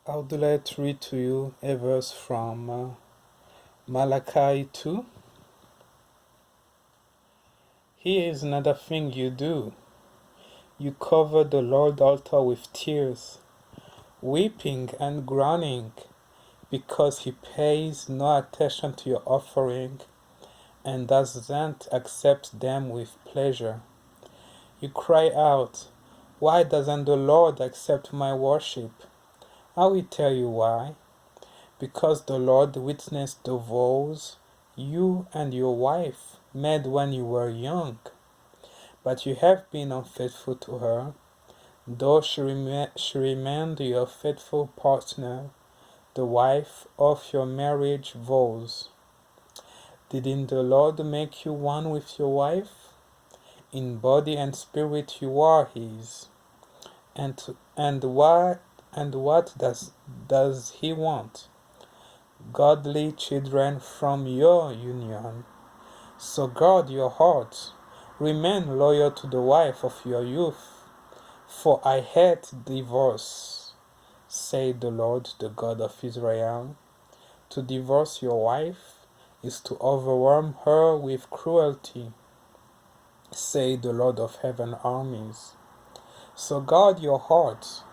I would like to read to you a verse from Malachi 2. Here is another thing you do. You cover the Lord's altar with tears, weeping and groaning, because he pays no attention to your offering and doesn't accept them with pleasure. You cry out, "Why doesn't the Lord accept my worship?" I will tell you why. Because the Lord witnessed the vows you and your wife made when you were young. But you have been unfaithful to her, though she remained your faithful partner, the wife of your marriage vows. Didn't the Lord make you one with your wife? In body and spirit you are his. And what does he want? Godly children from your union. So guard your heart. Remain loyal to the wife of your youth. For I hate divorce, said the Lord, the God of Israel. To divorce your wife is to overwhelm her with cruelty, said the Lord of heaven armies. So guard your heart.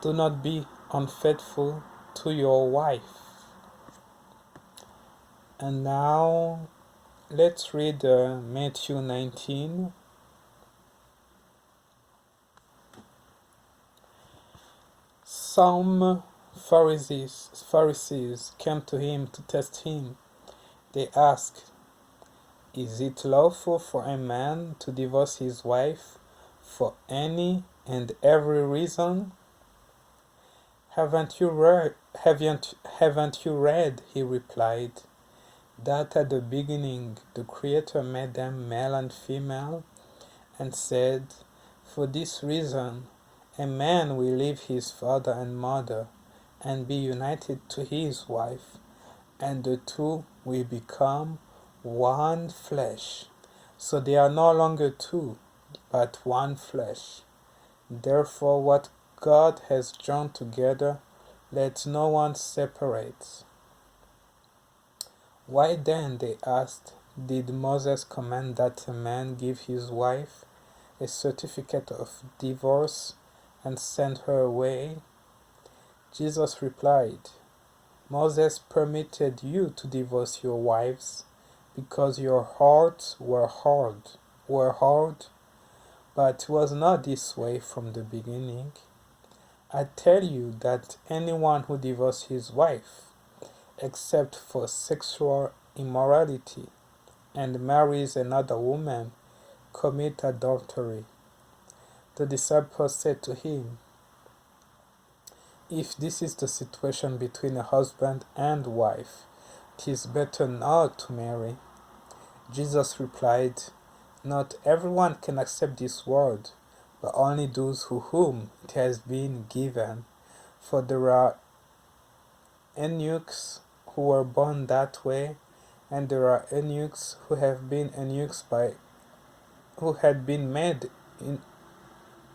Do not be unfaithful to your wife. And now let's read Matthew 19. Some Pharisees came to him to test him. They asked, "Is it lawful for a man to divorce his wife for any and every reason?" Haven't you read, he replied, that at the beginning the Creator made them male and female, and said, "For this reason a man will leave his father and mother and be united to his wife, and the two will become one flesh. So they are no longer two, but one flesh. Therefore what God has joined together, let no one separate." Why then, they asked, did Moses command that a man give his wife a certificate of divorce and send her away? Jesus replied, "Moses permitted you to divorce your wives because your hearts were hard, but it was not this way from the beginning. I tell you that anyone who divorces his wife, except for sexual immorality, and marries another woman, commits adultery." The disciples said to him, "If this is the situation between a husband and wife, it is better not to marry." Jesus replied, "Not everyone can accept this word, but only those to whom it has been given. For there are eunuchs who were born that way, and there are eunuchs who have been who had been made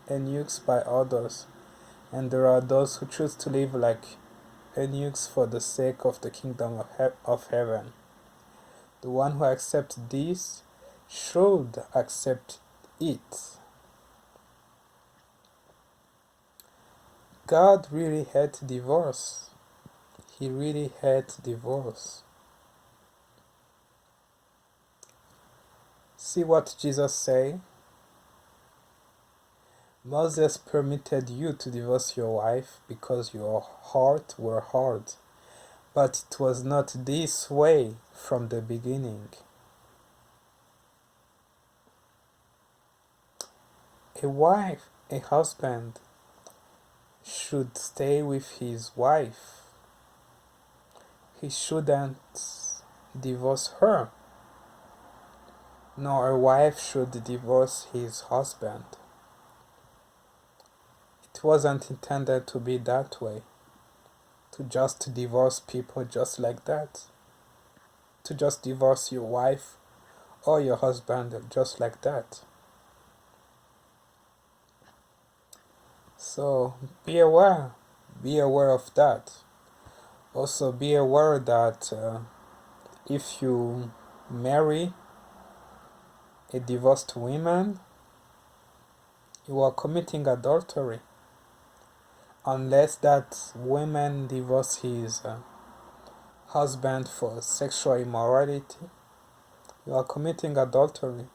eunuchs by others, and there are those who choose to live like eunuchs for the sake of the kingdom of heaven. The one who accepts this should accept it." God really hates divorce. He really hates divorce. See what Jesus said? Moses permitted you to divorce your wife because your heart were hard, but it was not this way from the beginning. A husband should stay with his wife. He shouldn't divorce her, nor a wife should divorce his husband. It wasn't intended to be that way, to just divorce people just like that, to just divorce your wife or your husband just like that. So be aware, Be aware of that. Also, be aware that if you marry a divorced woman, you are committing adultery. Unless that woman divorced his husband for sexual immorality, you are committing adultery.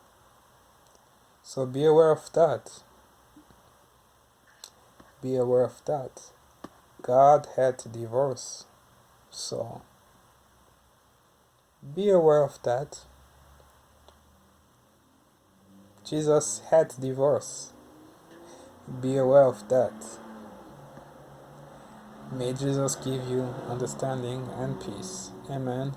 So be aware of that. Be aware of that. God had divorce. So be aware of that. Jesus had divorce. Be aware of that. May Jesus give you understanding and peace. Amen.